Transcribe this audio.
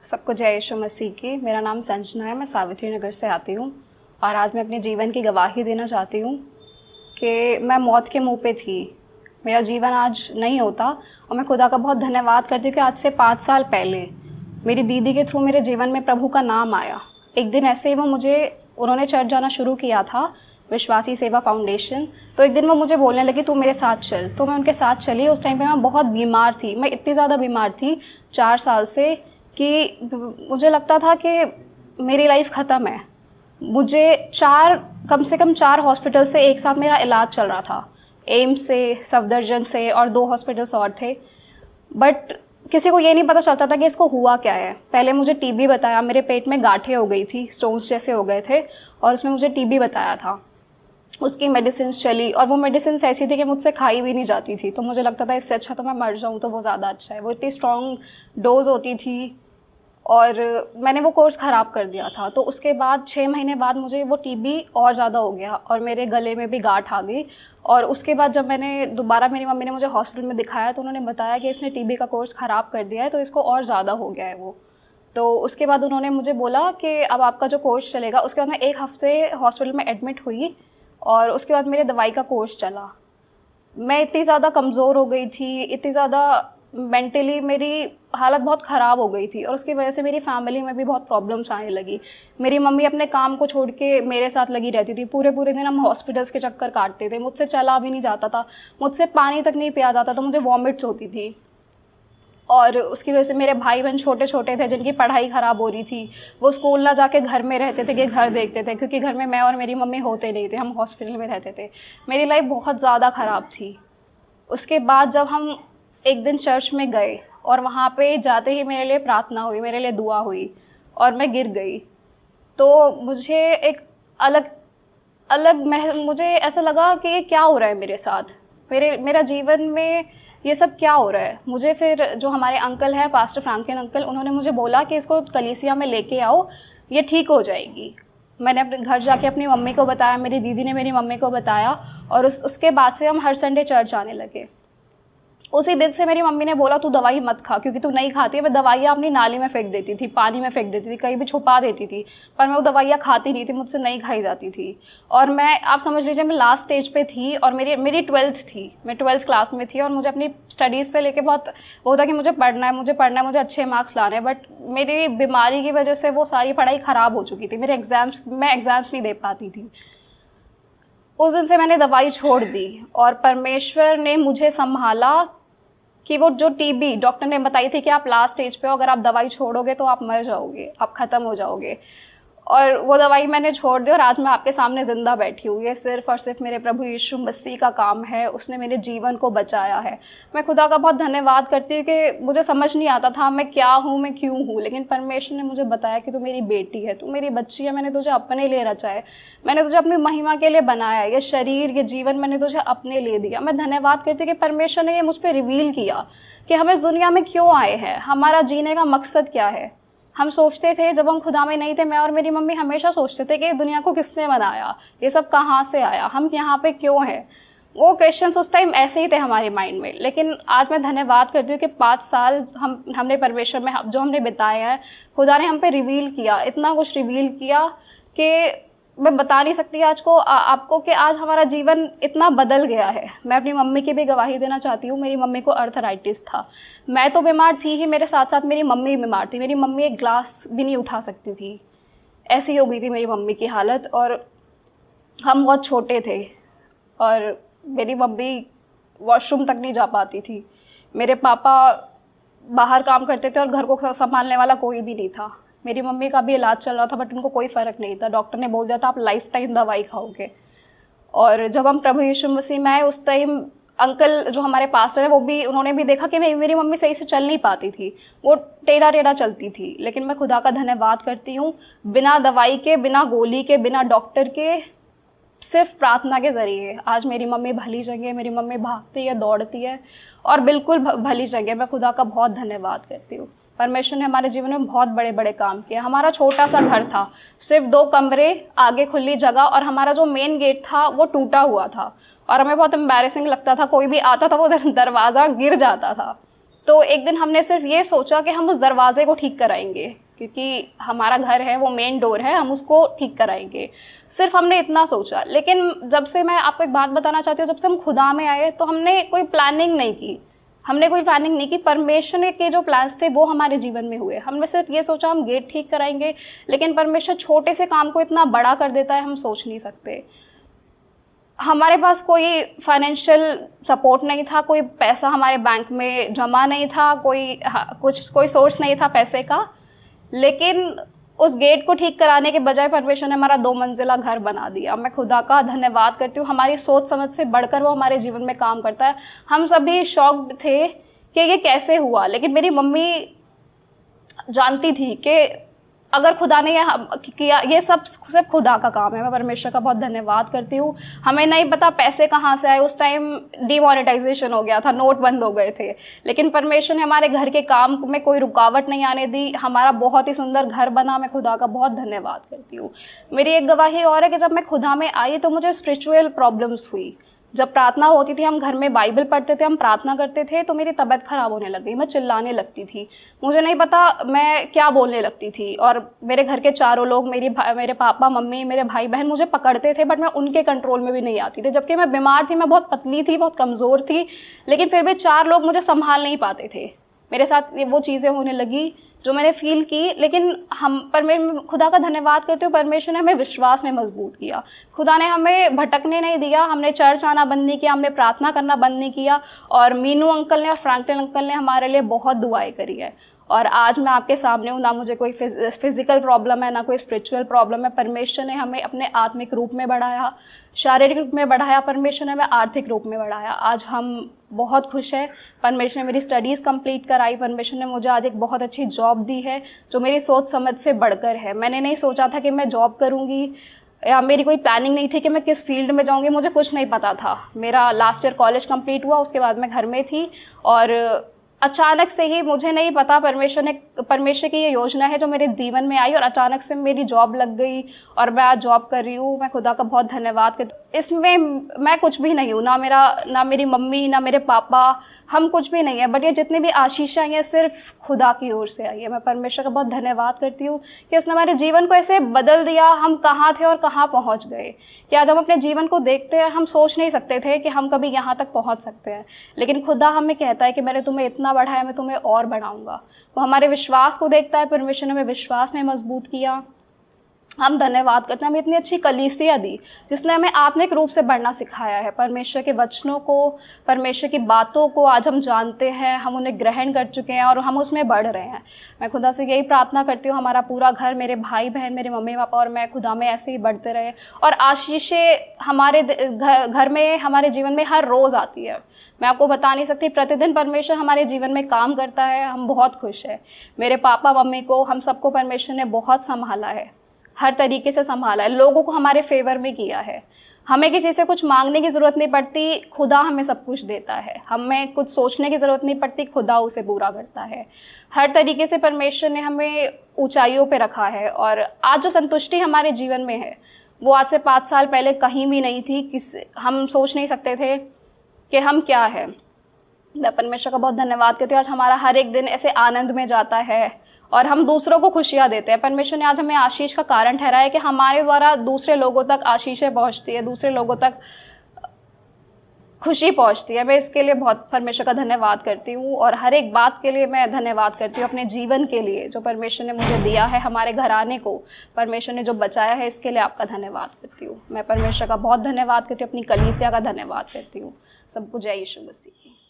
सबको जय यीशु मसीह की। मेरा नाम संजना है, मैं सावित्री नगर से आती हूँ और आज मैं अपने जीवन की गवाही देना चाहती हूँ कि मैं मौत के मुंह पे थी। मेरा जीवन आज नहीं होता और मैं खुदा का बहुत धन्यवाद करती हूँ कि आज से 5 साल पहले मेरी दीदी के थ्रू मेरे जीवन में प्रभु का नाम आया। एक दिन ऐसे ही उन्होंने चर्च जाना शुरू किया था, विश्वासी सेवा फाउंडेशन। तो एक दिन वो मुझे बोलने लगी तू मेरे साथ चल। तो मैं उनके साथ चली। उस टाइम पे मैं बहुत बीमार थी, मैं इतनी ज़्यादा बीमार थी 4 साल से कि मुझे लगता था कि मेरी लाइफ ख़त्म है। मुझे कम से कम 4 हॉस्पिटल से एक साथ मेरा इलाज चल रहा था, एम्स से, सफदरजंग से और 2 हॉस्पिटल्स और थे। बट किसी को ये नहीं पता चलता था कि इसको हुआ क्या है। पहले मुझे टीबी बताया, मेरे पेट में गांठें हो गई थी, स्टोन्स जैसे हो गए थे और उसमें मुझे टीबी बताया था। उसकी मेडिसिन चली और वो मेडिसिन ऐसी थी कि मुझसे खाई भी नहीं जाती थी। तो मुझे लगता था इससे अच्छा तो मैं मर जाऊँ तो वो ज़्यादा अच्छा है। वो इतनी स्ट्रॉन्ग डोज होती थी और मैंने वो कोर्स ख़राब कर दिया था। तो उसके बाद 6 महीने बाद मुझे वो टीबी और ज़्यादा हो गया और मेरे गले में भी गांठ आ गई। और उसके बाद जब मैंने दोबारा, मेरी मम्मी ने मुझे हॉस्पिटल में दिखाया तो उन्होंने बताया कि इसने टीबी का कोर्स ख़राब कर दिया है, तो इसको और ज़्यादा हो गया है वो। तो उसके बाद उन्होंने मुझे बोला कि अब आपका जो कोर्स चलेगा। उसके बाद मैं 1 हफ्ते हॉस्पिटल में एडमिट हुई और उसके बाद मेरे दवाई का कोर्स चला। मैं इतनी ज़्यादा कमज़ोर हो गई थी, इतनी ज़्यादा मेंटली मेरी हालत बहुत ख़राब हो गई थी और उसकी वजह से मेरी फैमिली में भी बहुत प्रॉब्लम्स आने लगी। मेरी मम्मी अपने काम को छोड़ के मेरे साथ लगी रहती थी। पूरे पूरे दिन हम हॉस्पिटल्स के चक्कर काटते थे। मुझसे चला भी नहीं जाता था, मुझसे पानी तक नहीं पिया जाता था, मुझे वॉमिट्स होती थी। और उसकी वजह से मेरे भाई बहन छोटे छोटे थे जिनकी पढ़ाई ख़राब हो रही थी। वो स्कूल ना जाके घर में रहते थे कि घर देखते थे, क्योंकि घर में मैं और मेरी मम्मी होते नहीं थे, हम हॉस्पिटल में रहते थे। मेरी लाइफ बहुत ज़्यादा ख़राब थी। उसके बाद जब हम एक दिन चर्च में गए और वहाँ पे जाते ही मेरे लिए प्रार्थना हुई, मेरे लिए दुआ हुई और मैं गिर गई। तो मुझे एक मुझे ऐसा लगा कि ये क्या हो रहा है मेरे साथ, मेरा जीवन में ये सब क्या हो रहा है। मुझे फिर जो हमारे अंकल हैं, पास्टर फ्रैंकलिन अंकल, उन्होंने मुझे बोला कि इसको कलीसिया में लेके आओ, ये ठीक हो जाएगी। मैंने अपने घर जाके अपनी मम्मी को बताया, मेरी दीदी ने मेरी मम्मी को बताया और उसके बाद से हम हर संडे चर्च आने लगे। उसी दिन से मेरी मम्मी ने बोला तू दवाई मत खा, क्योंकि तू नहीं खाती है। मैं दवाइयाँ अपनी नाली में फेंक देती थी, पानी में फेंक देती थी, कहीं भी छुपा देती थी, पर मैं वो दवाइयाँ खाती नहीं थी, मुझसे नहीं खाई जाती थी। और आप समझ लीजिए मैं लास्ट स्टेज पे थी और मेरी 12th थी, मैं 12th क्लास में थी और मुझे अपनी स्टडीज़ से लेके बहुत वो था कि मुझे पढ़ना है, मुझे अच्छे मार्क्स लाने हैं। बट मेरी बीमारी की वजह से वो सारी पढ़ाई ख़राब हो चुकी थी। मैं एग्ज़ाम्स नहीं दे पाती थी। उस दिन से मैंने दवाई छोड़ दी और परमेश्वर ने मुझे संभाला कि वो जो टीबी डॉक्टर ने बताई थी कि आप लास्ट स्टेज पे हो, अगर आप दवाई छोड़ोगे तो आप मर जाओगे, आप ख़त्म हो जाओगे। और वो दवाई मैंने छोड़ दी और आज मैं आपके सामने ज़िंदा बैठी हूँ। ये सिर्फ़ और सिर्फ मेरे प्रभु यीशु मसीह का काम है, उसने मेरे जीवन को बचाया है। मैं खुदा का बहुत धन्यवाद करती हूँ कि मुझे समझ नहीं आता था मैं क्या हूँ, मैं क्यों हूँ, लेकिन परमेश्वर ने मुझे बताया कि तू मेरी बेटी है, तू मेरी बच्ची है, मैंने तुझे अपने लिए रचा है, मैंने तुझे अपनी महिमा के लिए बनाया है। ये शरीर, ये जीवन मैंने तुझे अपने लिए दिया। मैं धन्यवाद करती हूँ कि परमेश्वर ने ये मुझ पर रिवील किया कि हम इस दुनिया में क्यों आए हैं, हमारा जीने का मकसद क्या है। हम सोचते थे जब हम खुदा में नहीं थे, मैं और मेरी मम्मी हमेशा सोचते थे कि दुनिया को किसने बनाया, ये सब कहाँ से आया, हम यहाँ पे क्यों हैं। वो क्वेश्चंस उस टाइम ऐसे ही थे हमारे माइंड में। लेकिन आज मैं धन्यवाद करती हूँ कि 5 साल हमने परमेश्वर में जो हमने बिताए हैं, खुदा ने हम पे रिवील किया, इतना कुछ रिवील किया कि मैं बता नहीं सकती आज को आपको कि आज हमारा जीवन इतना बदल गया है। मैं अपनी मम्मी की भी गवाही देना चाहती हूँ। मेरी मम्मी को अर्थराइटिस था, मैं तो बीमार थी ही, मेरे साथ साथ मेरी मम्मी भी बीमार थी। मेरी मम्मी एक ग्लास भी नहीं उठा सकती थी, ऐसी हो गई थी मेरी मम्मी की हालत। और हम बहुत छोटे थे और मेरी मम्मी वॉशरूम तक नहीं जा पाती थी। मेरे पापा बाहर काम करते थे और घर को संभालने वाला कोई भी नहीं था। मेरी मम्मी का भी इलाज चल रहा था बट उनको कोई फ़र्क नहीं था। डॉक्टर ने बोल दिया था आप लाइफ टाइम दवाई खाओगे। और जब हम प्रभु यीशु मसीह में आए उस टाइम अंकल जो हमारे पास है उन्होंने भी देखा कि मेरी मम्मी सही से चल नहीं पाती थी, वो टेढ़ा टेढ़ा चलती थी। लेकिन मैं खुदा का धन्यवाद करती हूँ, बिना दवाई के, बिना गोली के, बिना डॉक्टर के, सिर्फ प्रार्थना के ज़रिए आज मेरी मम्मी भली जगह, मेरी मम्मी भागती है, दौड़ती है और बिल्कुल भली जगह। मैं खुदा का बहुत धन्यवाद करती हूँ। परमेश्वर ने हमारे जीवन में बहुत बड़े बड़े काम किए। हमारा छोटा सा घर था, सिर्फ 2 कमरे, आगे खुली जगह और हमारा जो मेन गेट था वो टूटा हुआ था और हमें बहुत एम्बैरेसिंग लगता था। कोई भी आता था वो दरवाज़ा गिर जाता था। तो एक दिन हमने सिर्फ ये सोचा कि हम उस दरवाजे को ठीक कराएंगे, क्योंकि हमारा घर है, वो मेन डोर है, हम उसको ठीक कराएंगे। सिर्फ हमने इतना सोचा। लेकिन जब से, मैं आपको एक बात बताना चाहती हूँ, जब से हम खुदा में आए तो हमने कोई प्लानिंग नहीं की, परमेश्वर के जो प्लान्स थे वो हमारे जीवन में हुए। हमने सिर्फ ये सोचा हम गेट ठीक कराएंगे, लेकिन परमेश्वर छोटे से काम को इतना बड़ा कर देता है, हम सोच नहीं सकते। हमारे पास कोई फाइनेंशियल सपोर्ट नहीं था, कोई पैसा हमारे बैंक में जमा नहीं था, कोई सोर्स नहीं था पैसे का, लेकिन उस गेट को ठीक कराने के बजाय परमेश्वर ने हमारा 2 मंजिला घर बना दिया। मैं खुदा का धन्यवाद करती हूँ। हमारी सोच समझ से बढ़कर वो हमारे जीवन में काम करता है। हम सभी शॉक्ड थे कि ये कैसे हुआ, लेकिन मेरी मम्मी जानती थी कि अगर खुदा ने किया, ये सब सिर्फ खुदा का काम है। मैं परमेश्वर का बहुत धन्यवाद करती हूँ। हमें नहीं पता पैसे कहाँ से आए, उस टाइम डीमोनेटाइजेशन हो गया था, नोट बंद हो गए थे, लेकिन परमेश्वर ने हमारे घर के काम में कोई रुकावट नहीं आने दी। हमारा बहुत ही सुंदर घर बना। मैं खुदा का बहुत धन्यवाद करती हूँ। मेरी एक गवाही और है कि जब मैं खुदा में आई तो मुझे स्पिरिचुअल प्रॉब्लम्स हुई। जब प्रार्थना होती थी, हम घर में बाइबल पढ़ते थे, हम प्रार्थना करते थे, तो मेरी तबीयत खराब होने लग गई। मैं चिल्लाने लगती थी, मुझे नहीं पता मैं क्या बोलने लगती थी। और मेरे घर के चारों लोग, मेरे पापा मम्मी, मेरे भाई बहन मुझे पकड़ते थे, बट मैं उनके कंट्रोल में भी नहीं आती थी। जबकि मैं बीमार थी, मैं बहुत पतली थी, बहुत कमज़ोर थी, लेकिन फिर भी 4 लोग मुझे संभाल नहीं पाते थे। मेरे साथ वो चीज़ें होने लगी जो मैंने फील की। लेकिन मैं खुदा का धन्यवाद करती हूँ, परमेश्वर ने हमें विश्वास में मजबूत किया। खुदा ने हमें भटकने नहीं दिया। हमने चर्च आना बंद नहीं किया, हमने प्रार्थना करना बंद नहीं किया। और मीनू अंकल ने और फ्रैंकलिन अंकल ने हमारे लिए बहुत दुआएं करी है। और आज मैं आपके सामने हूँ। ना मुझे कोई फिजिकल प्रॉब्लम है, ना कोई स्पिरिचुअल प्रॉब्लम है। परमेश्वर ने हमें अपने आत्मिक रूप में बढ़ाया, शारीरिक रूप में बढ़ाया, परमेश्वर ने हमें आर्थिक रूप में बढ़ाया। आज हम बहुत खुश हैं। परमेश्वर ने मेरी स्टडीज़ कंप्लीट कराई। परमेश्वर ने मुझे आज एक बहुत अच्छी जॉब दी है जो मेरी सोच समझ से बढ़कर है। मैंने नहीं सोचा था कि मैं जॉब करूँगी, या मेरी कोई प्लानिंग नहीं थी कि मैं किस फील्ड में जाऊँगी, मुझे कुछ नहीं पता था। मेरा लास्ट ईयर कॉलेज कंप्लीट हुआ, उसके बाद मैं घर में थी और अचानक से ही, मुझे नहीं पता, परमेश्वर की ये योजना है जो मेरे जीवन में आई और अचानक से मेरी जॉब लग गई और मैं आज जॉब कर रही हूँ। मैं खुदा का बहुत धन्यवाद करती हूँ। इसमें मैं कुछ भी नहीं हूँ, ना मेरी मम्मी, ना मेरे पापा, हम कुछ भी नहीं है, बट ये जितनी भी आशीषें आई हैं सिर्फ खुदा की ओर से आई है। मैं परमेश्वर का बहुत धन्यवाद करती हूँ कि उसने हमारे जीवन को ऐसे बदल दिया। हम कहाँ थे और कहाँ पहुँच गए कि आज हम अपने जीवन को देखते हैं, हम सोच नहीं सकते थे कि हम कभी यहाँ तक पहुँच सकते हैं, लेकिन खुदा हमें कहता है कि मैंने तुम्हें इतना बढ़ाया, मैं तुम्हें और बढ़ाऊँगा। वो हमारे विश्वास को देखता है। परमेश्वर ने हमें विश्वास में मजबूत किया। हम धन्यवाद करते हैं, हमें इतनी अच्छी कलीसिया दी जिसने हमें आत्मिक रूप से बढ़ना सिखाया है। परमेश्वर के वचनों को, परमेश्वर की बातों को आज हम जानते हैं, हम उन्हें ग्रहण कर चुके हैं और हम उसमें बढ़ रहे हैं। मैं खुदा से यही प्रार्थना करती हूँ, हमारा पूरा घर, मेरे भाई बहन, मेरे मम्मी पापा और मैं खुदा में ऐसे ही बढ़ते रहे और आशीषें हमारे घर में, हमारे जीवन में हर रोज़ आती है। मैं आपको बता नहीं सकती, प्रतिदिन परमेश्वर हमारे जीवन में काम करता है। हम बहुत खुश हैं। मेरे पापा मम्मी को, हम सबको परमेश्वर ने बहुत संभाला है, हर तरीके से संभाला है, लोगों को हमारे फेवर में किया है। हमें किसी से कुछ मांगने की ज़रूरत नहीं पड़ती, खुदा हमें सब कुछ देता है। हमें कुछ सोचने की ज़रूरत नहीं पड़ती, खुदा उसे पूरा करता है। हर तरीके से परमेश्वर ने हमें ऊंचाइयों पे रखा है और आज जो संतुष्टि हमारे जीवन में है वो आज से 5 साल पहले कहीं भी नहीं थी। हम सोच नहीं सकते थे कि हम क्या है। मैं परमेश्वर का बहुत धन्यवाद करती हूँ। आज हमारा हर एक दिन ऐसे आनंद में जाता है और हम दूसरों को खुशियाँ देते हैं। परमेश्वर ने आज हमें आशीष का कारण ठहराया है कि हमारे द्वारा दूसरे लोगों तक आशीषें पहुँचती है, दूसरे लोगों तक खुशी पहुँचती है। मैं इसके लिए बहुत परमेश्वर का धन्यवाद करती हूँ और हर एक बात के लिए मैं धन्यवाद करती हूँ, अपने जीवन के लिए जो परमेश्वर ने मुझे दिया है, हमारे घराने को परमेश्वर ने जो बचाया है, इसके लिए आपका धन्यवाद करती हूँ। मैं परमेश्वर का बहुत धन्यवाद करती हूँ, अपनी कलीसिया का धन्यवाद करती हूँ। सबको जय यीशु मसीह।